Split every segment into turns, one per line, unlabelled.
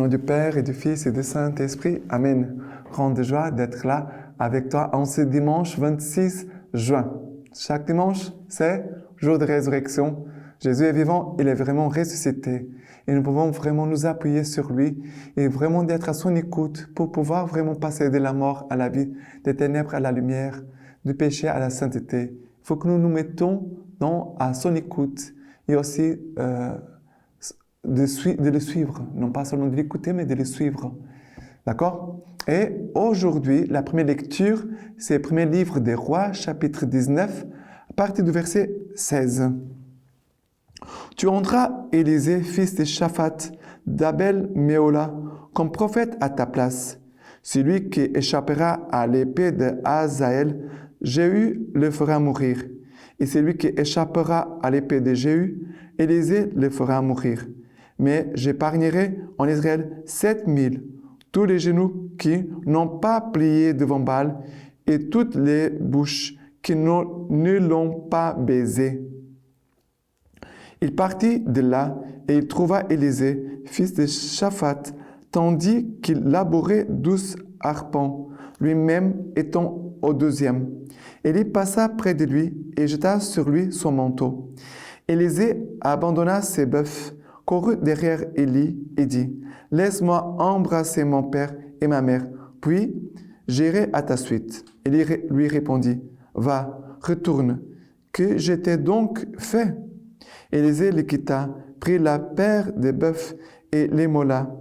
nom du Père et du Fils et du Saint-Esprit. Amen. Grande joie d'être là avec toi en ce dimanche 26 juin. Chaque dimanche, c'est jour de résurrection. Jésus est vivant, il est vraiment ressuscité. Et nous pouvons vraiment nous appuyer sur lui et vraiment d'être à son écoute pour pouvoir vraiment passer de la mort à la vie, des ténèbres à la lumière, du péché à la sainteté. Il faut que nous nous mettons à son écoute et aussi de le suivre. Non pas seulement de l'écouter, mais de le suivre. D'accord? Et aujourd'hui, la première lecture, c'est le premier livre des Rois, chapitre 19, à partir du verset 16. Tu rendras Élisée, fils de Shaphat, d'Abel Méola, comme prophète à ta place. Celui qui échappera à l'épée de Hazaël, Jéhu le fera mourir. Et celui qui échappera à l'épée de Jéhu, Élisée le fera mourir. Mais j'épargnerai en Israël 7000, tous les genoux qui n'ont pas plié devant Baal, et toutes les bouches qui ne l'ont pas baisé. Il partit de là et il trouva Élisée, fils de Shaphat, tandis qu'il labourait 12 arpents, lui-même étant au 2e. Il y passa près de lui et jeta sur lui son manteau. Élisée abandonna ses bœufs, courut derrière Élie et dit, « Laisse-moi embrasser mon père et ma mère, puis j'irai à ta suite. » Élie lui répondit, « Va, retourne, que je t'ai donc fait ?» Élisée le quitta, prit la paire de bœufs et l'émola.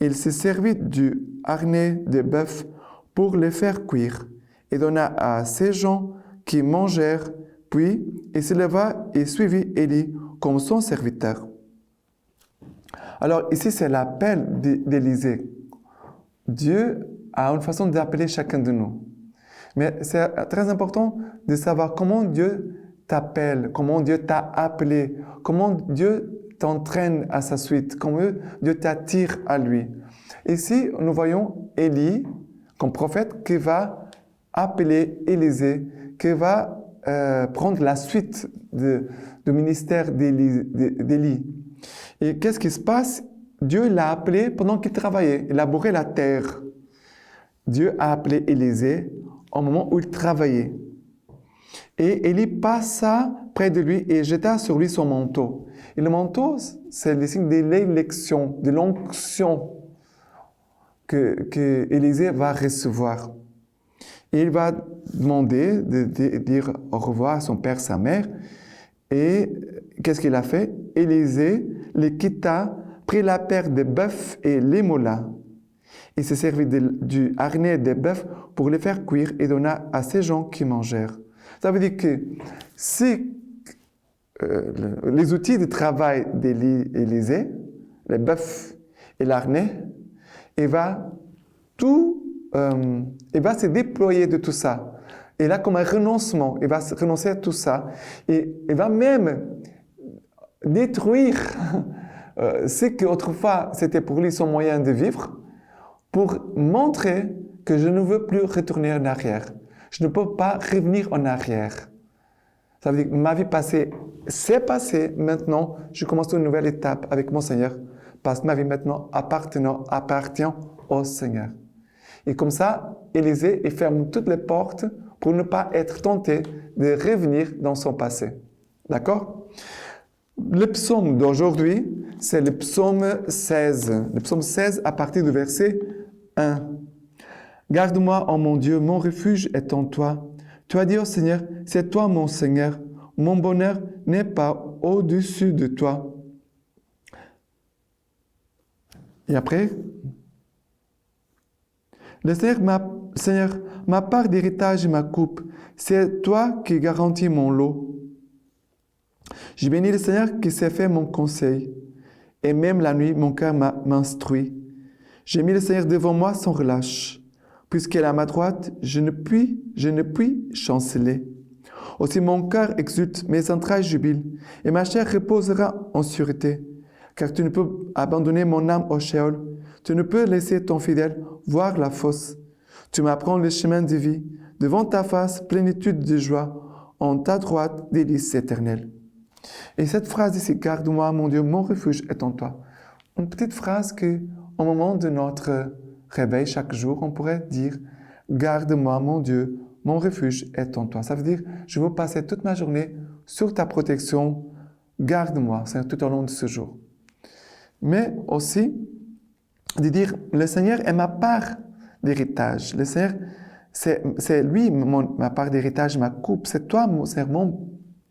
Il se servit du harnais de bœuf pour les faire cuire et donna à ces gens qui mangèrent, puis il se leva et suivit Élie comme son serviteur. Alors ici, c'est l'appel d'Élisée. Dieu a une façon d'appeler chacun de nous. Mais c'est très important de savoir comment Dieu t'appelle, comment Dieu t'a appelé, comment Dieu t'entraîne à sa suite, comment Dieu t'attire à lui. Ici, nous voyons Élie comme prophète qui va appeler Élisée, qui va prendre la suite du ministère d'Élie. Et qu'est-ce qui se passe? Dieu l'a appelé pendant qu'il travaillait, il labourait la terre. Dieu a appelé Élisée au moment où il travaillait. Et Élie passa près de lui et jeta sur lui son manteau. Et le manteau, c'est le signe de l'élection, de l'onction que Élisée va recevoir. Et il va demander de dire au revoir à son père, sa mère. Et qu'est-ce qu'il a fait? Élisée les quitta, prit la paire de bœufs et l'émola. Il se servit du harnais des bœufs pour les faire cuire et donna à ces gens qui mangèrent. Ça veut dire que si les outils de travail d'Élisée, les bœufs et l'harnais, il va se déployer de tout ça. Et là, comme un renoncement, il va renoncer à tout ça. Et il va même détruire ce qu'autrefois c'était pour lui son moyen de vivre, pour montrer que je ne veux plus retourner en arrière. Je ne peux pas revenir en arrière. Ça veut dire que ma vie passée, c'est passé. Maintenant, je commence une nouvelle étape avec mon Seigneur. Parce que ma vie maintenant appartient au Seigneur. Et comme ça, Élisée, il ferme toutes les portes pour ne pas être tenté de revenir dans son passé. D'accord? Le psaume d'aujourd'hui, c'est le psaume 16. Le psaume 16 à partir du verset 1. Garde-moi, ô mon Dieu, mon refuge est en toi. Tu as dit au Seigneur, c'est toi mon Seigneur. Mon bonheur n'est pas au-dessus de toi. Et après, le Seigneur, ma part d'héritage et ma coupe, c'est toi qui garantis mon lot. J'ai béni le Seigneur qui s'est fait mon conseil. Et même la nuit, mon cœur m'instruit. J'ai mis le Seigneur devant moi sans relâche. Puisqu'il est à ma droite, je ne puis chanceler. Aussi mon cœur exulte, mes entrailles jubilent, et ma chair reposera en sûreté. Car tu ne peux abandonner mon âme au Sheol. Tu ne peux laisser ton fidèle voir la fosse. Tu m'apprends le chemin de vie. Devant ta face, plénitude de joie. En ta droite, délices éternelles. Et cette phrase ici, garde-moi, mon Dieu, mon refuge est en toi. Une petite phrase que au moment de notre réveil chaque jour, on pourrait dire « Garde-moi, mon Dieu, mon refuge est en toi ». Ça veut dire « Je veux passer toute ma journée sur ta protection, garde-moi tout au long de ce jour ». Mais aussi, de dire « Le Seigneur est ma part d'héritage. Le Seigneur, c'est lui ma part d'héritage, ma coupe. C'est toi, Seigneur, mon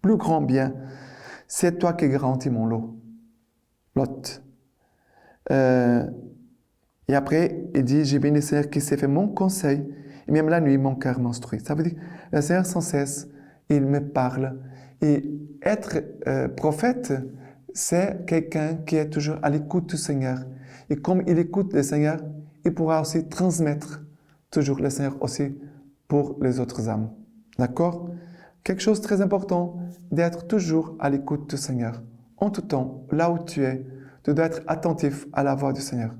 plus grand bien. C'est toi qui garantis mon lot. » Et après, il dit, j'ai béni le Seigneur qui s'est fait mon conseil, et même la nuit, mon cœur m'instruit. Ça veut dire, le Seigneur sans cesse, il me parle. Et être prophète, c'est quelqu'un qui est toujours à l'écoute du Seigneur. Et comme il écoute le Seigneur, il pourra aussi transmettre toujours le Seigneur aussi pour les autres âmes. D'accord? Quelque chose de très important, d'être toujours à l'écoute du Seigneur. En tout temps, là où tu es, tu dois être attentif à la voix du Seigneur.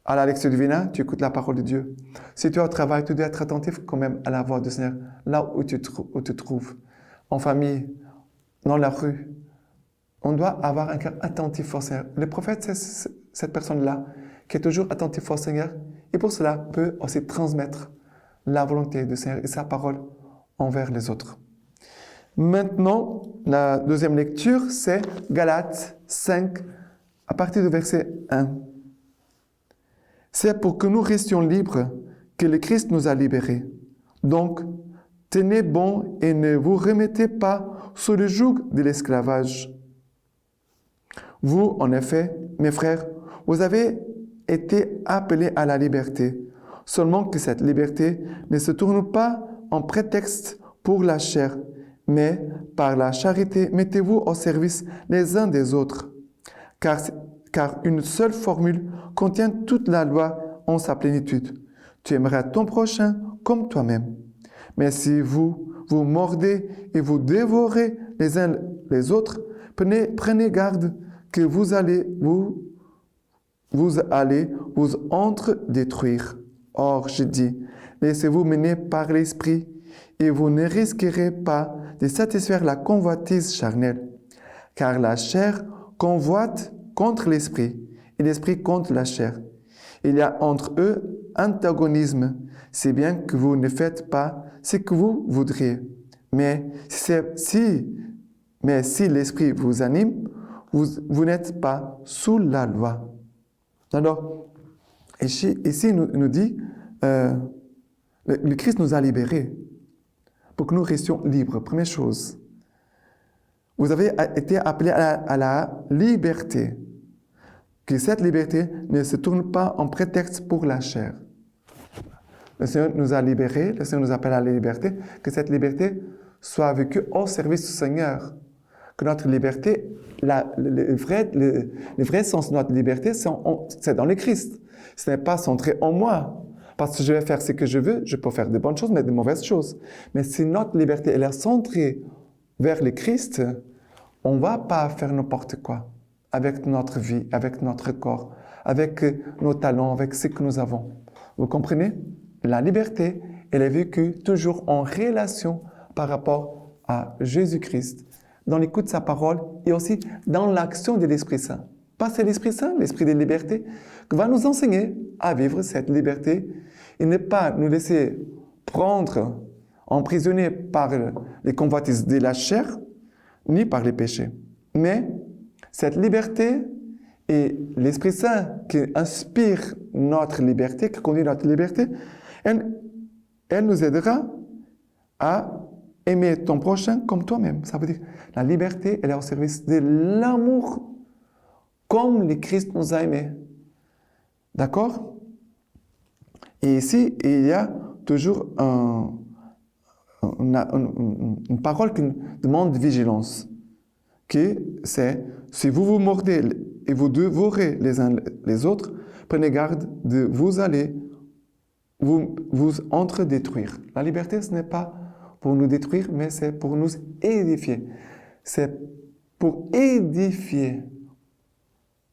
À la lecture divine, tu écoutes la parole de Dieu. Si tu es au travail, tu dois être attentif quand même à la voix du Seigneur, là où tu te trouves. En famille, dans la rue. On doit avoir un cœur attentif au Seigneur. Le prophète, c'est cette personne-là qui est toujours attentif au Seigneur et pour cela peut aussi transmettre la volonté du Seigneur et sa parole envers les autres. Maintenant, la deuxième lecture, c'est Galates 5, à partir du verset 1. C'est pour que nous restions libres que le Christ nous a libérés. Donc, tenez bon et ne vous remettez pas sous le joug de l'esclavage. Vous, en effet, mes frères, vous avez été appelés à la liberté, seulement que cette liberté ne se tourne pas en prétexte pour la chair, mais par la charité, mettez-vous au service les uns des autres. Car une seule formule contient toute la loi en sa plénitude. Tu aimeras ton prochain comme toi-même. Mais si vous mordez et vous dévorez les uns les autres, prenez garde que vous allez vous entre-détruire. Or, je dis, laissez-vous mener par l'Esprit et vous ne risquerez pas de satisfaire la convoitise charnelle. Car la chair convoite contre l'Esprit et l'Esprit contre la chair. Il y a entre eux antagonisme, si bien que vous ne faites pas ce que vous voudriez. Mais si l'Esprit vous anime, vous n'êtes pas sous la loi. Alors, ici nous dit, le Christ nous a libérés pour que nous restions libres. Première chose, vous avez été appelés à la liberté. Que cette liberté ne se tourne pas en prétexte pour la chair. Le Seigneur nous a libérés, le Seigneur nous appelle à la liberté, que cette liberté soit vécue au service du Seigneur. Que notre liberté, le vrai sens de notre liberté, c'est dans le Christ. Ce n'est pas centré en moi. Parce que je vais faire ce que je veux, je peux faire de bonnes choses, mais de mauvaises choses. Mais si notre liberté elle est centrée vers le Christ, on ne va pas faire n'importe quoi avec notre vie, avec notre corps, avec nos talents, avec ce que nous avons. Vous comprenez? La liberté, elle est vécue toujours en relation par rapport à Jésus-Christ, dans l'écoute de sa parole et aussi dans l'action de l'Esprit Saint. Pas c'est l'Esprit Saint, l'Esprit de liberté, qui va nous enseigner à vivre cette liberté et ne pas nous laisser prendre, emprisonner par les convoitises de la chair, ni par les péchés. Mais cette liberté et l'Esprit Saint qui inspire notre liberté, qui conduit notre liberté, elle nous aidera à aimer ton prochain comme toi-même. Ça veut dire la liberté, elle est au service de l'amour comme le Christ nous a aimés. D'accord? Et ici, il y a toujours une parole qui demande vigilance, qui c'est si vous vous mordez et vous dévorez les uns les autres, prenez garde de vous aller vous entre-détruire. La liberté, ce n'est pas pour nous détruire, mais c'est pour nous édifier. C'est pour édifier.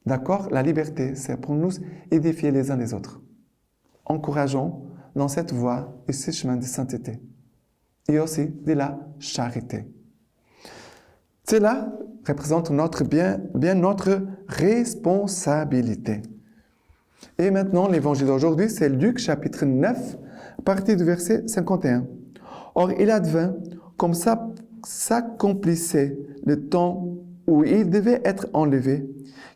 D'accord? La liberté, c'est pour nous édifier les uns les autres. Encourageons dans cette voie et ce chemin de sainteté. Et aussi de la charité. Cela représente notre responsabilité. Et maintenant, l'évangile d'aujourd'hui, c'est Luc chapitre 9, partie du verset 51. Or, il advint, comme ça s'accomplissait le temps où il devait être enlevé,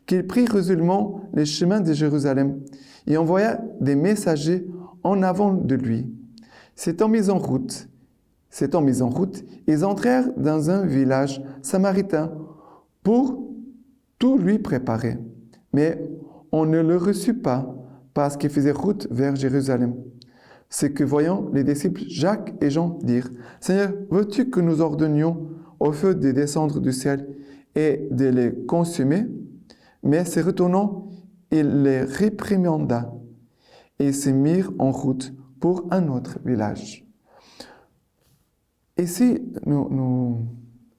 qu'il prit résolument les chemins de Jérusalem et envoya des messagers en avant de lui. S'étant mis en route, ils entrèrent dans un village samaritain pour tout lui préparer. Mais on ne le reçut pas parce qu'il faisait route vers Jérusalem. Ce que voyant, les disciples Jacques et Jean dirent, « Seigneur, veux-tu que nous ordonnions au feu de descendre du ciel et de les consumer ?» Mais se retournant, il les réprimanda et se mirent en route pour un autre village. Ici,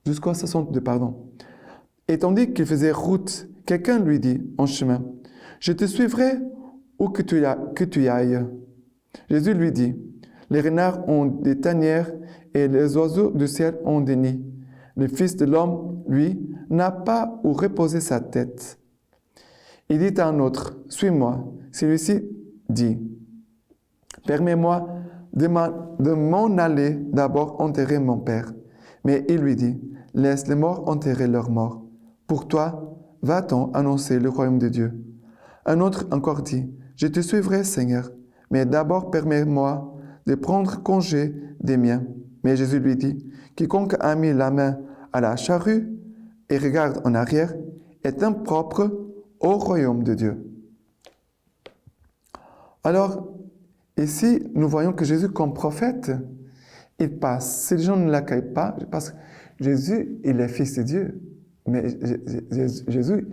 jusqu'au 62, pardon. Et tandis qu'il faisait route, quelqu'un lui dit en chemin, « Je te suivrai où que tu ailles. » Jésus lui dit, « Les renards ont des tanières et les oiseaux du ciel ont des nids. Le Fils de l'homme, lui, n'a pas où reposer sa tête. » Il dit à un autre, « Suis-moi. » Celui-ci dit, « Permets-moi de m'en aller d'abord enterrer mon père. » Mais il lui dit, « Laisse les morts enterrer leurs morts. Pour toi, va-t'en annoncer le royaume de Dieu. » Un autre encore dit, « Je te suivrai, Seigneur, mais d'abord permets-moi de prendre congé des miens. » Mais Jésus lui dit, « Quiconque a mis la main à la charrue et regarde en arrière est impropre au royaume de Dieu. » Alors, ici, nous voyons que Jésus, comme prophète, il passe. Si les gens ne l'accueillent pas, parce que Jésus, il est fils de Dieu. Mais Jésus,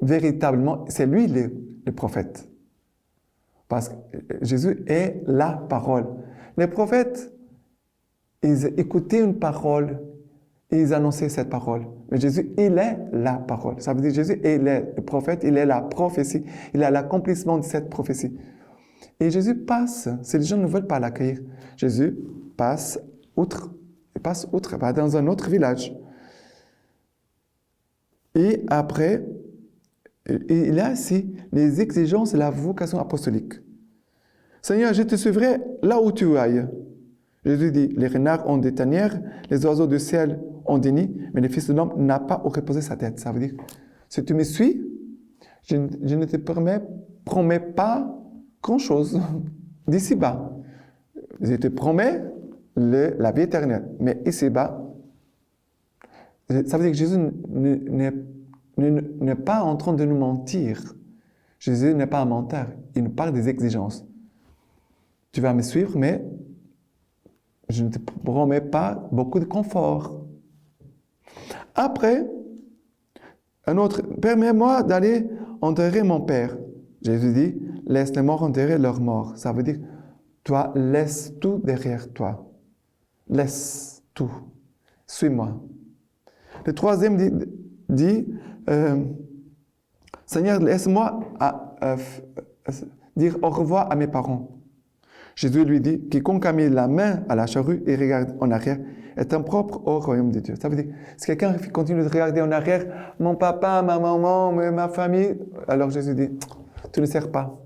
véritablement, c'est lui le prophète. Parce que Jésus est la parole. Les prophètes, ils écoutaient une parole et ils annonçaient cette parole. Mais Jésus, il est la parole. Ça veut dire Jésus, il est le prophète, il est la prophétie, il est l'accomplissement de cette prophétie. Et Jésus passe, si les gens ne veulent pas l'accueillir, Jésus passe outre, va dans un autre village. Et après, il y a ici les exigences de la vocation apostolique. Seigneur, je te suivrai là où tu ailles. Jésus dit, les renards ont des tanières, les oiseaux du ciel ont des nids, mais le Fils de l'homme n'a pas où reposer sa tête. Ça veut dire, si tu me suis, je ne te promets pas grand-chose d'ici-bas. Je te promets la vie éternelle. Mais ici-bas, ça veut dire que Jésus n'est pas en train de nous mentir. Jésus n'est pas un menteur. Il nous parle des exigences. Tu vas me suivre, mais je ne te promets pas beaucoup de confort. Après, un autre, permets-moi d'aller enterrer mon père. Jésus dit, laisse les morts enterrer leurs morts. Ça veut dire, toi, laisse tout derrière toi. Laisse tout. Suis-moi. Le troisième dit Seigneur, laisse-moi dire au revoir à mes parents. Jésus lui dit, quiconque a mis la main à la charrue et regarde en arrière est impropre au royaume de Dieu. Ça veut dire, si quelqu'un continue de regarder en arrière, mon papa, ma maman, ma famille, alors Jésus dit, tu ne sers pas.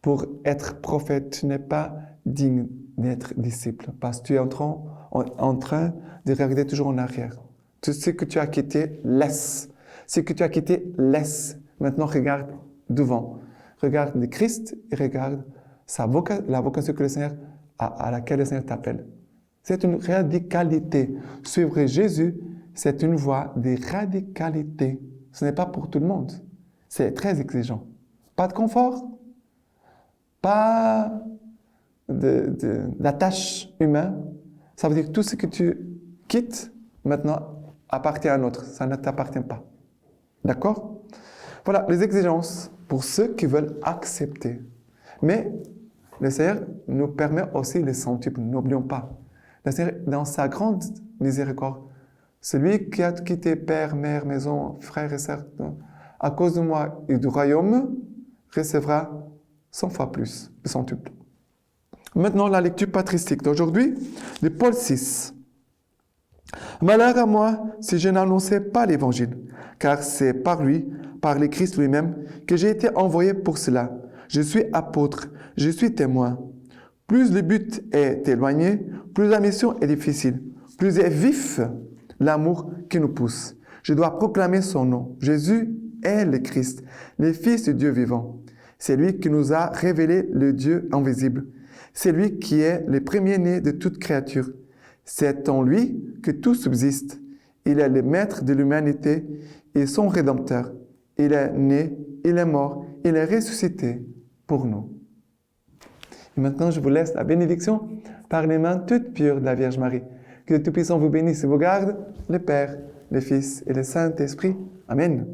Pour être prophète, tu n'es pas digne d'être disciple, parce que tu es en train de regarder toujours en arrière. Tout ce que tu as quitté, laisse. Ce que tu as quitté, laisse. Maintenant, regarde devant. Regarde le Christ et regarde la vocation que le Seigneur à laquelle le Seigneur t'appelle. C'est une radicalité. Suivre Jésus, c'est une voie de radicalité. Ce n'est pas pour tout le monde. C'est très exigeant. Pas de confort, pas d'attache humaine. Ça veut dire que tout ce que tu quittes, maintenant, appartient à un autre. Ça ne t'appartient pas. D'accord? Voilà, les exigences pour ceux qui veulent accepter. Mais le Seigneur nous permet aussi le centuple. N'oublions pas. Le Seigneur, dans sa grande miséricorde, celui qui a quitté père, mère, maison, frères et sœurs, à cause de moi et du royaume, recevra 100 fois plus, le centuple. Maintenant, la lecture patristique d'aujourd'hui, de Paul VI. Malheur à moi si je n'annonçais pas l'Évangile, car c'est par lui, par le Christ lui-même, que j'ai été envoyé pour cela. je suis apôtre, je suis témoin. Plus le but est éloigné, plus la mission est difficile, plus est vif l'amour qui nous pousse. Je dois proclamer son nom. Jésus est le Christ, le Fils de Dieu vivant. C'est lui qui nous a révélé le Dieu invisible. C'est lui qui est le premier-né de toute créature. C'est en lui que tout subsiste. Il est le maître de l'humanité et son rédempteur. Il est né, il est mort, il est ressuscité pour nous. Et maintenant, je vous laisse la bénédiction par les mains toutes pures de la Vierge Marie. Que le Tout-Puissant vous bénisse et vous garde, le Père, le Fils et le Saint-Esprit. Amen.